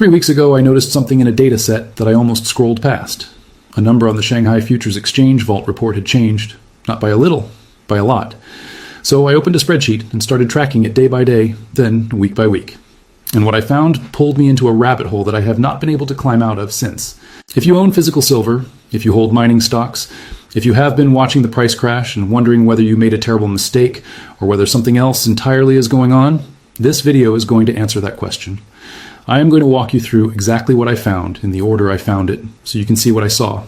3 weeks ago, I noticed something in a data set that I almost scrolled past. A number on the Shanghai Futures Exchange Vault report had changed, not by a little, by a lot. So I opened a spreadsheet and started tracking it day by day, then week by week. And what I found pulled me into a rabbit hole that I have not been able to climb out of since. If you own physical silver, if you hold mining stocks, if you have been watching the price crash and wondering whether you made a terrible mistake or whether something else entirely is going on, this video is going to answer that question. I am going to walk you through exactly what I found in the order I found it, so you can see what I saw.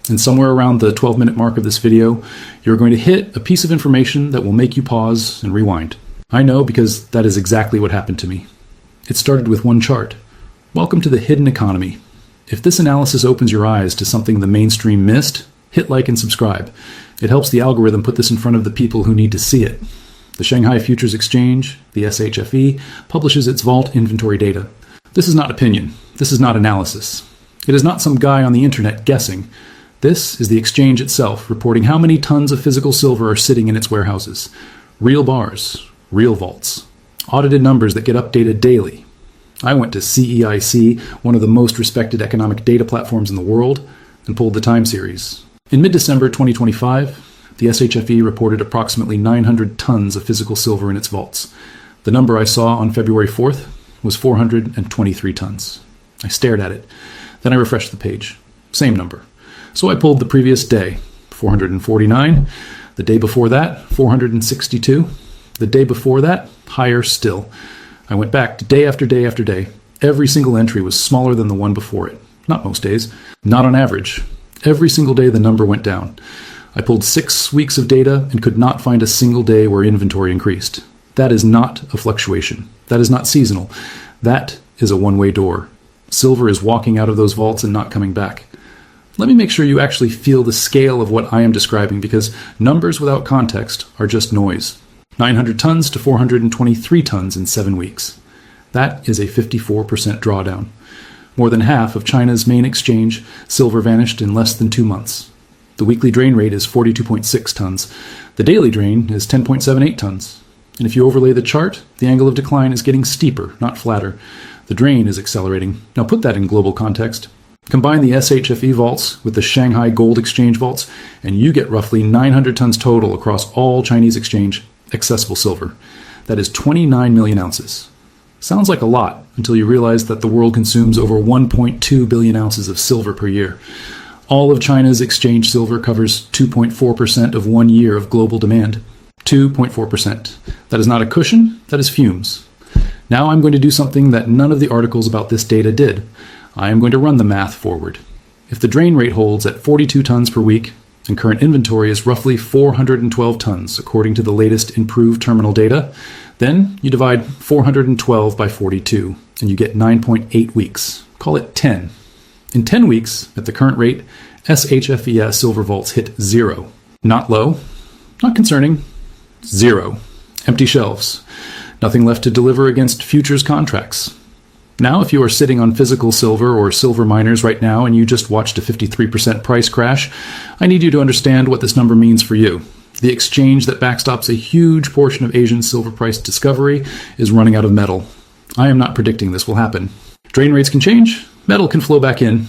And somewhere around the 12-minute mark of this video, you're going to hit a piece of information that will make you pause and rewind. I know because that is exactly what happened to me. It started with one chart. Welcome to the hidden economy. If this analysis opens your eyes to something the mainstream missed, hit like and subscribe. It helps the algorithm put this in front of the people who need to see it. The Shanghai Futures Exchange, the SHFE, publishes its vault inventory data. This is not opinion. This is not analysis. It is not some guy on the internet guessing. This is the exchange itself reporting how many tons of physical silver are sitting in its warehouses. Real bars, real vaults. Audited numbers that get updated daily. I went to CEIC, one of the most respected economic data platforms in the world, and pulled the time series. In mid-December 2025, the SHFE reported approximately 900 tons of physical silver in its vaults. The number I saw on February 4th was 423 tons. I stared at it. Then I refreshed the page. Same number. So I pulled the previous day, 449. The day before that, 462. The day before that, higher still. I went back to day after day after day. Every single entry was smaller than the one before it. Not most days. Not on average. Every single day the number went down. I pulled 6 weeks of data and could not find a single day where inventory increased. That is not a fluctuation. That is not seasonal. That is a one-way door. Silver is walking out of those vaults and not coming back. Let me make sure you actually feel the scale of what I am describing, because numbers without context are just noise. 900 tons to 423 tons in 7 weeks. That is a 54% drawdown. More than half of China's main exchange, silver vanished in less than 2 months. The weekly drain rate is 42.6 tons. The daily drain is 10.78 tons. And if you overlay the chart, the angle of decline is getting steeper, not flatter. The drain is accelerating. Now put that in global context. Combine the SHFE vaults with the Shanghai Gold Exchange vaults, and you get roughly 900 tons total across all Chinese exchange accessible silver. That is 29 million ounces. Sounds like a lot until you realize that the world consumes over 1.2 billion ounces of silver per year. All of China's exchange silver covers 2.4% of 1 year of global demand. 2.4%. That is not a cushion, that is fumes. Now I'm going to do something that none of the articles about this data did. I am going to run the math forward. If the drain rate holds at 42 tons per week, and current inventory is roughly 412 tons, according to the latest improved terminal data, then you divide 412 by 42, and you get 9.8 weeks. Call it 10. In 10 weeks, at the current rate, SHFES silver vaults hit 0. Not low, not concerning, 0. Empty shelves. Nothing left to deliver against futures contracts. Now, if you are sitting on physical silver or silver miners right now and you just watched a 53% price crash, I need you to understand what this number means for you. The exchange that backstops a huge portion of Asian silver price discovery is running out of metal. I am not predicting this will happen. Drain rates can change, metal can flow back in,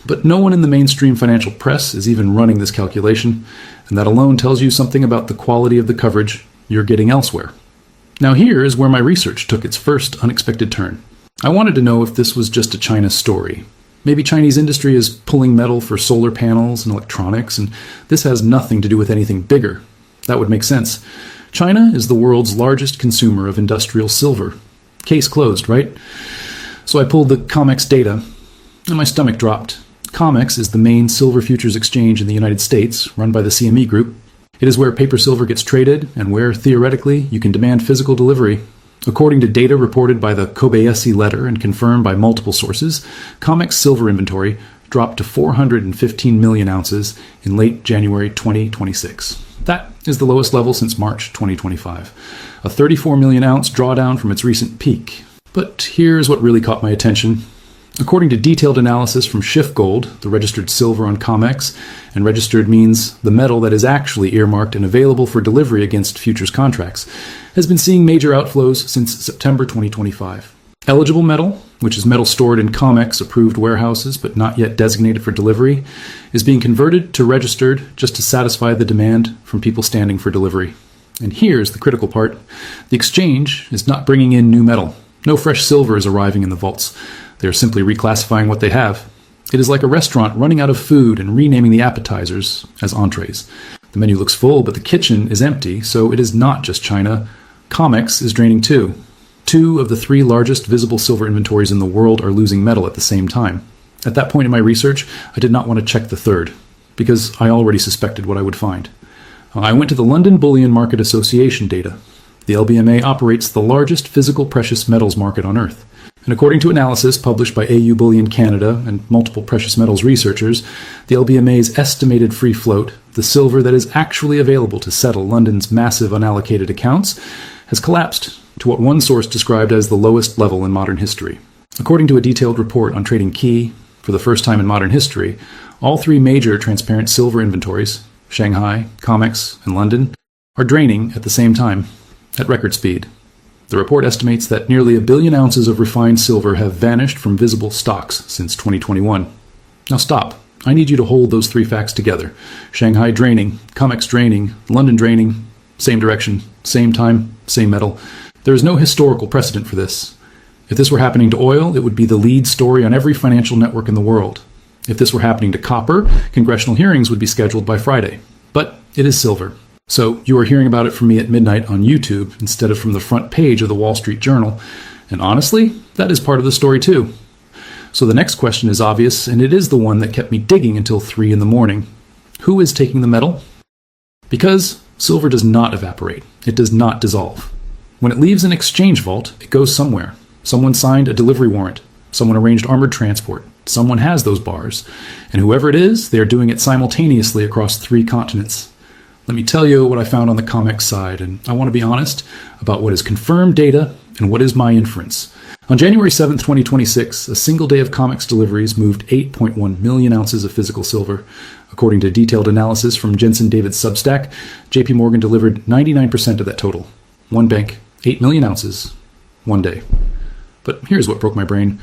but no one in the mainstream financial press is even running this calculation, and that alone tells you something about the quality of the coverage you're getting elsewhere. Now here is where my research took its first unexpected turn. I wanted to know if this was just a China story. Maybe Chinese industry is pulling metal for solar panels and electronics, and this has nothing to do with anything bigger. That would make sense. China is the world's largest consumer of industrial silver. Case closed, right? So I pulled the COMEX data, and my stomach dropped. COMEX is the main silver futures exchange in the United States, run by the CME Group. It is where paper silver gets traded, and where, theoretically, you can demand physical delivery. According to data reported by the Kobayashi letter and confirmed by multiple sources, COMEX silver inventory dropped to 415 million ounces in late January 2026. That is the lowest level since March 2025, a 34 million ounce drawdown from its recent peak. But here's what really caught my attention. According to detailed analysis from Schiff Gold, the registered silver on COMEX, and registered means the metal that is actually earmarked and available for delivery against futures contracts, has been seeing major outflows since September 2025. Eligible metal, which is metal stored in COMEX-approved warehouses but not yet designated for delivery, is being converted to registered just to satisfy the demand from people standing for delivery. And here's the critical part. The exchange is not bringing in new metal. No fresh silver is arriving in the vaults. They are simply reclassifying what they have. It is like a restaurant running out of food and renaming the appetizers as entrees. The menu looks full, but the kitchen is empty, so it is not just China. COMEX is draining too. 2 of the 3 largest visible silver inventories in the world are losing metal at the same time. At that point in my research, I did not want to check the third, because I already suspected what I would find. I went to the London Bullion Market Association data. The LBMA operates the largest physical precious metals market on Earth. And according to analysis published by AU Bullion Canada and multiple precious metals researchers, the LBMA's estimated free float, the silver that is actually available to settle London's massive unallocated accounts, has collapsed to what one source described as the lowest level in modern history. According to a detailed report on Trading Key, for the first time in modern history, all 3 major transparent silver inventories, Shanghai, COMEX, and London, are draining at the same time, at record speed. The report estimates that nearly 1 billion ounces of refined silver have vanished from visible stocks since 2021. Now stop. I need you to hold those 3 facts together. Shanghai draining, COMEX draining, London draining, same direction, same time, same metal. There is no historical precedent for this. If this were happening to oil, it would be the lead story on every financial network in the world. If this were happening to copper, congressional hearings would be scheduled by Friday. But it is silver. So you are hearing about it from me at midnight on YouTube instead of from the front page of the Wall Street Journal. And honestly, that is part of the story too. So the next question is obvious, and it is the one that kept me digging until 3 in the morning. Who is taking the metal? Because silver does not evaporate. It does not dissolve. When it leaves an exchange vault, it goes somewhere. Someone signed a delivery warrant. Someone arranged armored transport. Someone has those bars. And whoever it is, they are doing it simultaneously across 3 continents. Let me tell you what I found on the COMEX side, and I want to be honest about what is confirmed data and what is my inference. On January 7, 2026, a single day of COMEX deliveries moved 8.1 million ounces of physical silver. According to detailed analysis from Jensen David's Substack, JP Morgan delivered 99% of that total. One bank, 8 million ounces, one day. But here's what broke my brain.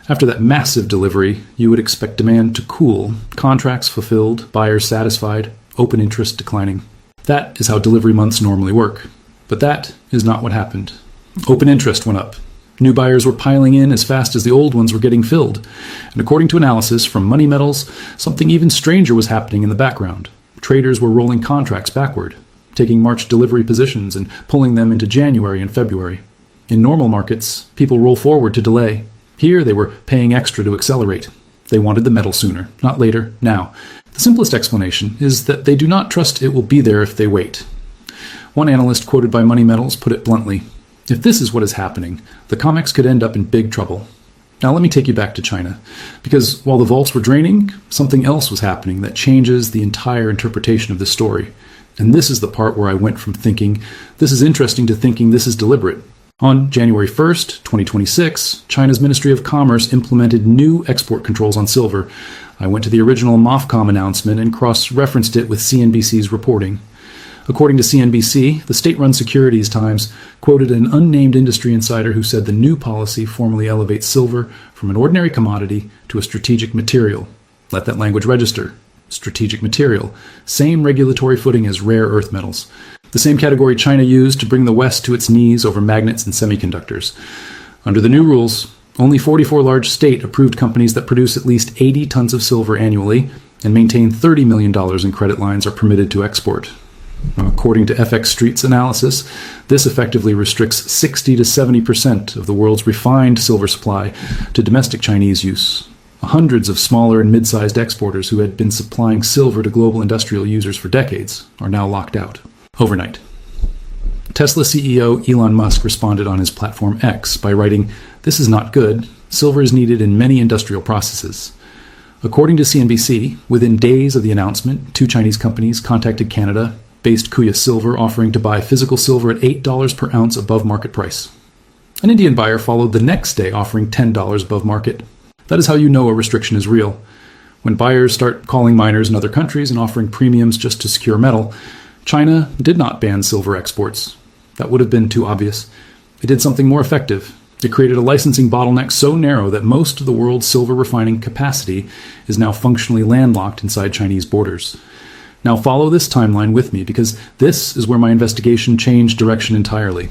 After that massive delivery, you would expect demand to cool, contracts fulfilled, buyers satisfied, open interest declining. That is how delivery months normally work. But that is not what happened. Open interest went up. New buyers were piling in as fast as the old ones were getting filled. And according to analysis from Money Metals, something even stranger was happening in the background. Traders were rolling contracts backward, taking March delivery positions and pulling them into January and February. In normal markets, people roll forward to delay. Here, they were paying extra to accelerate. They wanted the metal sooner, not later, now. The simplest explanation is that they do not trust it will be there if they wait. One analyst quoted by Money Metals put it bluntly, "If this is what is happening, the COMEX could end up in big trouble." Now let me take you back to China, because while the vaults were draining, something else was happening that changes the entire interpretation of the story. And this is the part where I went from thinking, this is interesting, to thinking this is deliberate. On January 1st, 2026, China's Ministry of Commerce implemented new export controls on silver. I went to the original MOFCOM announcement and cross-referenced it with CNBC's reporting. According to CNBC, the state-run Securities Times quoted an unnamed industry insider who said the new policy formally elevates silver from an ordinary commodity to a strategic material. Let that language register. Strategic material. Same regulatory footing as rare earth metals. The same category China used to bring the West to its knees over magnets and semiconductors. Under the new rules, only 44 large state-approved companies that produce at least 80 tons of silver annually and maintain $30 million in credit lines are permitted to export. According to FX Street's analysis, this effectively restricts 60 to 70% of the world's refined silver supply to domestic Chinese use. Hundreds of smaller and mid-sized exporters who had been supplying silver to global industrial users for decades are now locked out. Overnight. Tesla CEO Elon Musk responded on his platform X by writing, "This is not good. Silver is needed in many industrial processes." According to CNBC, within days of the announcement, 2 Chinese companies contacted Canada-based Kuya Silver, offering to buy physical silver at $8 per ounce above market price. An Indian buyer followed the next day, offering $10 above market. That is how you know a restriction is real. When buyers start calling miners in other countries and offering premiums just to secure metal, China did not ban silver exports. That would have been too obvious. It did something more effective. It created a licensing bottleneck so narrow that most of the world's silver refining capacity is now functionally landlocked inside Chinese borders. Now follow this timeline with me, because this is where my investigation changed direction entirely.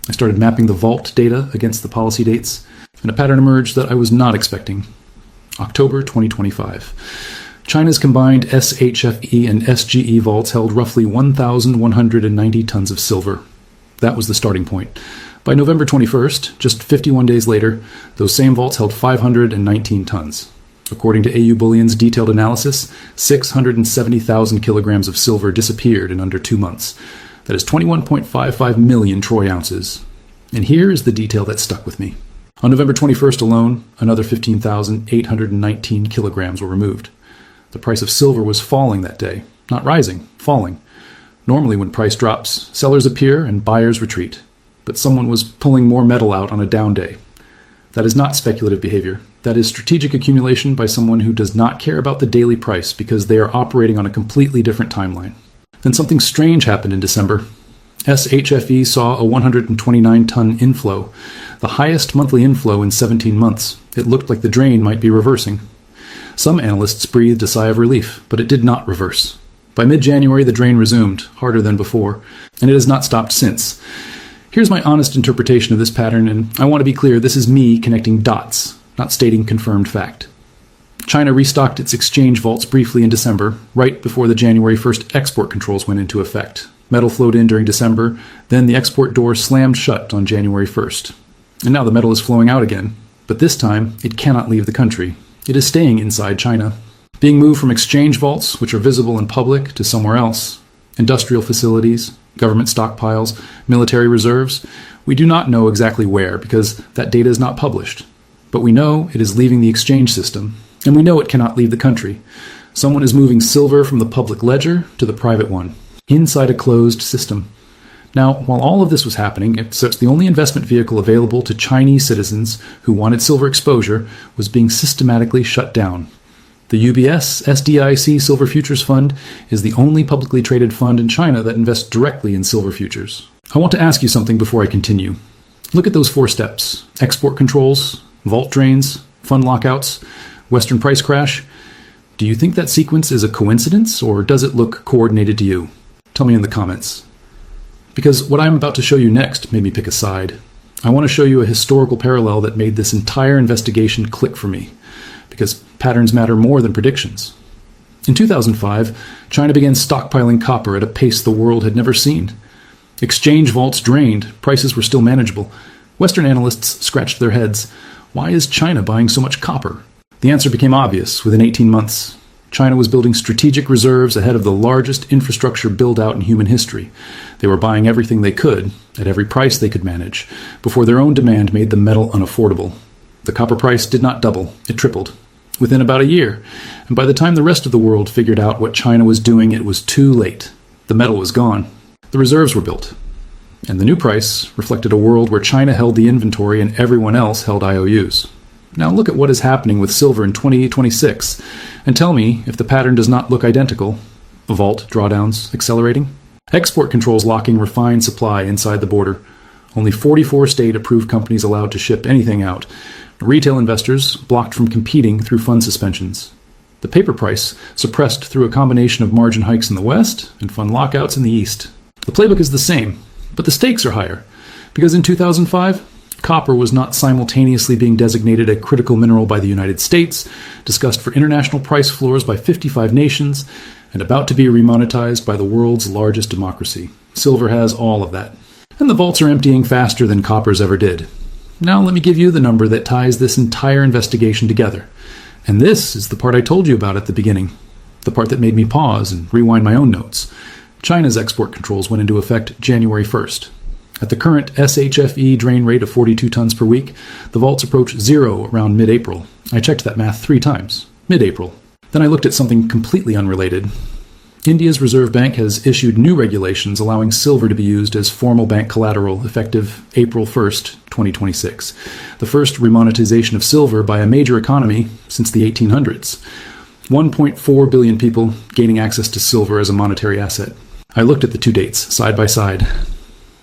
I started mapping the vault data against the policy dates, and a pattern emerged that I was not expecting. October 2025. China's combined SHFE and SGE vaults held roughly 1,190 tons of silver. That was the starting point. By November 21st, just 51 days later, those same vaults held 519 tons. According to AU Bullion's detailed analysis, 670,000 kilograms of silver disappeared in under 2 months. That is 21.55 million troy ounces. And here is the detail that stuck with me. On November 21st alone, another 15,819 kilograms were removed. The price of silver was falling that day, not rising, falling. Normally when price drops, sellers appear and buyers retreat. But someone was pulling more metal out on a down day. That is not speculative behavior. That is strategic accumulation by someone who does not care about the daily price because they are operating on a completely different timeline. Then something strange happened in December. SHFE saw a 129-ton inflow, the highest monthly inflow in 17 months. It looked like the drain might be reversing. Some analysts breathed a sigh of relief, but it did not reverse. By mid-January, the drain resumed, harder than before, and it has not stopped since. Here's my honest interpretation of this pattern, and I want to be clear, this is me connecting dots, not stating confirmed fact. China restocked its exchange vaults briefly in December, right before the January 1st export controls went into effect. Metal flowed in during December, then the export door slammed shut on January 1st. And now the metal is flowing out again, but this time it cannot leave the country. It is staying inside China, being moved from exchange vaults, which are visible in public, to somewhere else. Industrial facilities, government stockpiles, military reserves. We do not know exactly where because that data is not published. But we know it is leaving the exchange system, and we know it cannot leave the country. Someone is moving silver from the public ledger to the private one, inside a closed system. Now, while all of this was happening, the only investment vehicle available to Chinese citizens who wanted silver exposure was being systematically shut down. The UBS SDIC Silver Futures Fund is the only publicly traded fund in China that invests directly in silver futures. I want to ask you something before I continue. Look at those 4 steps: export controls, vault drains, fund lockouts, Western price crash. Do you think that sequence is a coincidence, or does it look coordinated to you? Tell me in the comments. Because what I'm about to show you next made me pick a side. I want to show you a historical parallel that made this entire investigation click for me. Because patterns matter more than predictions. In 2005, China began stockpiling copper at a pace the world had never seen. Exchange vaults drained, prices were still manageable. Western analysts scratched their heads. Why is China buying so much copper? The answer became obvious within 18 months. China was building strategic reserves ahead of the largest infrastructure build-out in human history. They were buying everything they could, at every price they could manage, before their own demand made the metal unaffordable. The copper price did not double, it tripled. Within about a year, and by the time the rest of the world figured out what China was doing, it was too late. The metal was gone. The reserves were built. And the new price reflected a world where China held the inventory and everyone else held IOUs. Now look at what is happening with silver in 2026, and tell me if the pattern does not look identical. Vault drawdowns accelerating. Export controls locking refined supply inside the border. Only 44 state-approved companies allowed to ship anything out. Retail investors blocked from competing through fund suspensions. The paper price suppressed through a combination of margin hikes in the West and fund lockouts in the East. The playbook is the same, but the stakes are higher. Because in 2005, copper was not simultaneously being designated a critical mineral by the United States, discussed for international price floors by 55 nations, and about to be remonetized by the world's largest democracy. Silver has all of that. And the vaults are emptying faster than copper's ever did. Now let me give you the number that ties this entire investigation together. And this is the part I told you about at the beginning. The part that made me pause and rewind my own notes. China's export controls went into effect January 1st. At the current SHFE drain rate of 42 tons per week, the vaults approach zero around mid-April. I checked that math 3 times. Mid-April. Then I looked at something completely unrelated. India's Reserve Bank has issued new regulations allowing silver to be used as formal bank collateral effective April 1st, 2026. The first remonetization of silver by a major economy since the 1800s. 1.4 billion people gaining access to silver as a monetary asset. I looked at the 2 dates side by side.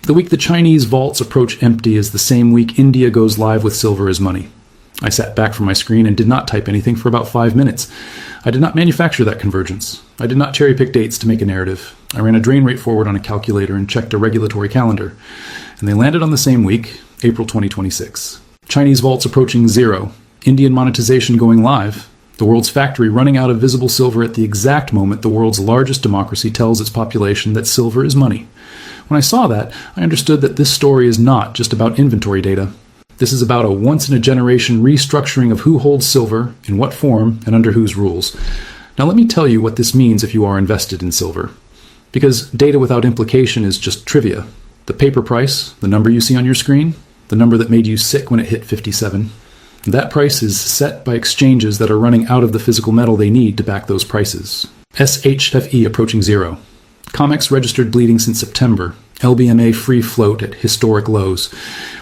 The week the Chinese vaults approach empty is the same week India goes live with silver as money. I sat back from my screen and did not type anything for about 5 minutes. I did not manufacture that convergence. I did not cherry-pick dates to make a narrative. I ran a drain rate forward on a calculator and checked a regulatory calendar. And they landed on the same week, April 2026. Chinese vaults approaching zero. Indian monetization going live. The world's factory running out of visible silver at the exact moment the world's largest democracy tells its population that silver is money. When I saw that, I understood that this story is not just about inventory data. This is about a once-in-a-generation restructuring of who holds silver, in what form, and under whose rules. Now let me tell you what this means if you are invested in silver. Because data without implication is just trivia. The paper price, the number you see on your screen, the number that made you sick when it hit 57, that price is set by exchanges that are running out of the physical metal they need to back those prices. SHFE approaching zero. COMEX registered bleeding since September. LBMA free float at historic lows.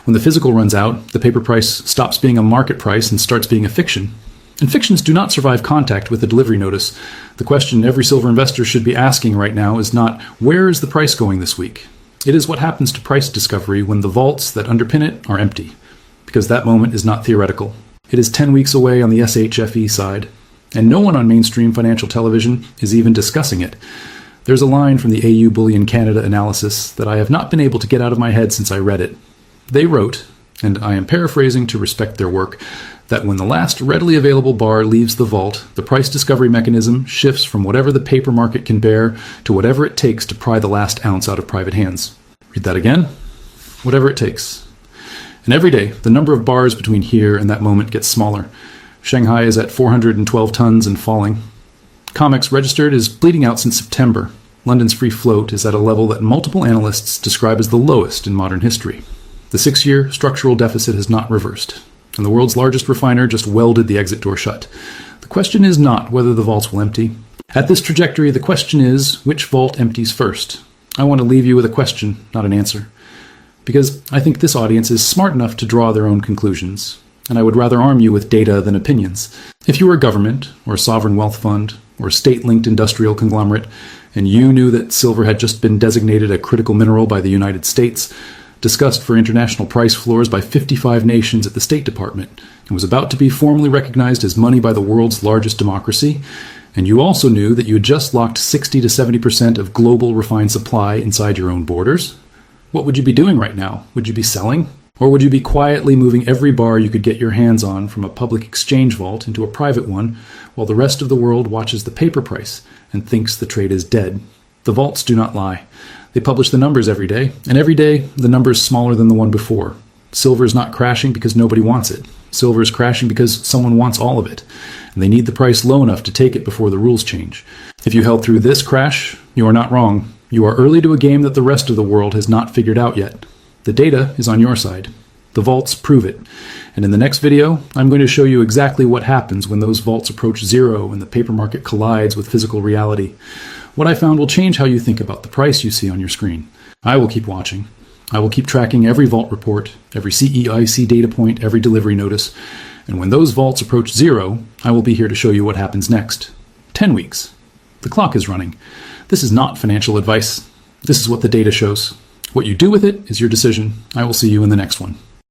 When the physical runs out, the paper price stops being a market price and starts being a fiction. And fictions do not survive contact with the delivery notice. The question every silver investor should be asking right now is not, where is the price going this week? It is what happens to price discovery when the vaults that underpin it are empty. Because that moment is not theoretical. It is 10 weeks away on the SHFE side. And no one on mainstream financial television is even discussing it. There's a line from the AU Bullion Canada analysis that I have not been able to get out of my head since I read it. They wrote, and I am paraphrasing to respect their work, that when the last readily available bar leaves the vault, the price discovery mechanism shifts from whatever the paper market can bear to whatever it takes to pry the last ounce out of private hands. Read that again. Whatever it takes. And every day, the number of bars between here and that moment gets smaller. Shanghai is at 412 tons and falling. COMEX registered is bleeding out since September. London's free float is at a level that multiple analysts describe as the lowest in modern history. The 6-year structural deficit has not reversed, and the world's largest refiner just welded the exit door shut. The question is not whether the vaults will empty. At this trajectory, the question is which vault empties first. I want to leave you with a question, not an answer, because I think this audience is smart enough to draw their own conclusions, and I would rather arm you with data than opinions. If you were a government, or a sovereign wealth fund, or a state-linked industrial conglomerate, and you knew that silver had just been designated a critical mineral by the United States, discussed for international price floors by 55 nations at the State Department, and was about to be formally recognized as money by the world's largest democracy, and you also knew that you had just locked 60 to 70% of global refined supply inside your own borders, what would you be doing right now? Would you be selling? Or would you be quietly moving every bar you could get your hands on from a public exchange vault into a private one, while the rest of the world watches the paper price and thinks the trade is dead? The vaults do not lie. They publish the numbers every day, and every day the number is smaller than the one before. Silver is not crashing because nobody wants it. Silver is crashing because someone wants all of it, and they need the price low enough to take it before the rules change. If you held through this crash, you are not wrong. You are early to a game that the rest of the world has not figured out yet. The data is on your side. The vaults prove it. And in the next video, I'm going to show you exactly what happens when those vaults approach zero and the paper market collides with physical reality. What I found will change how you think about the price you see on your screen. I will keep watching. I will keep tracking every vault report, every CEIC data point, every delivery notice. And when those vaults approach zero, I will be here to show you what happens next. 10 weeks. The clock is running. This is not financial advice. This is what the data shows. What you do with it is your decision. I will see you in the next one.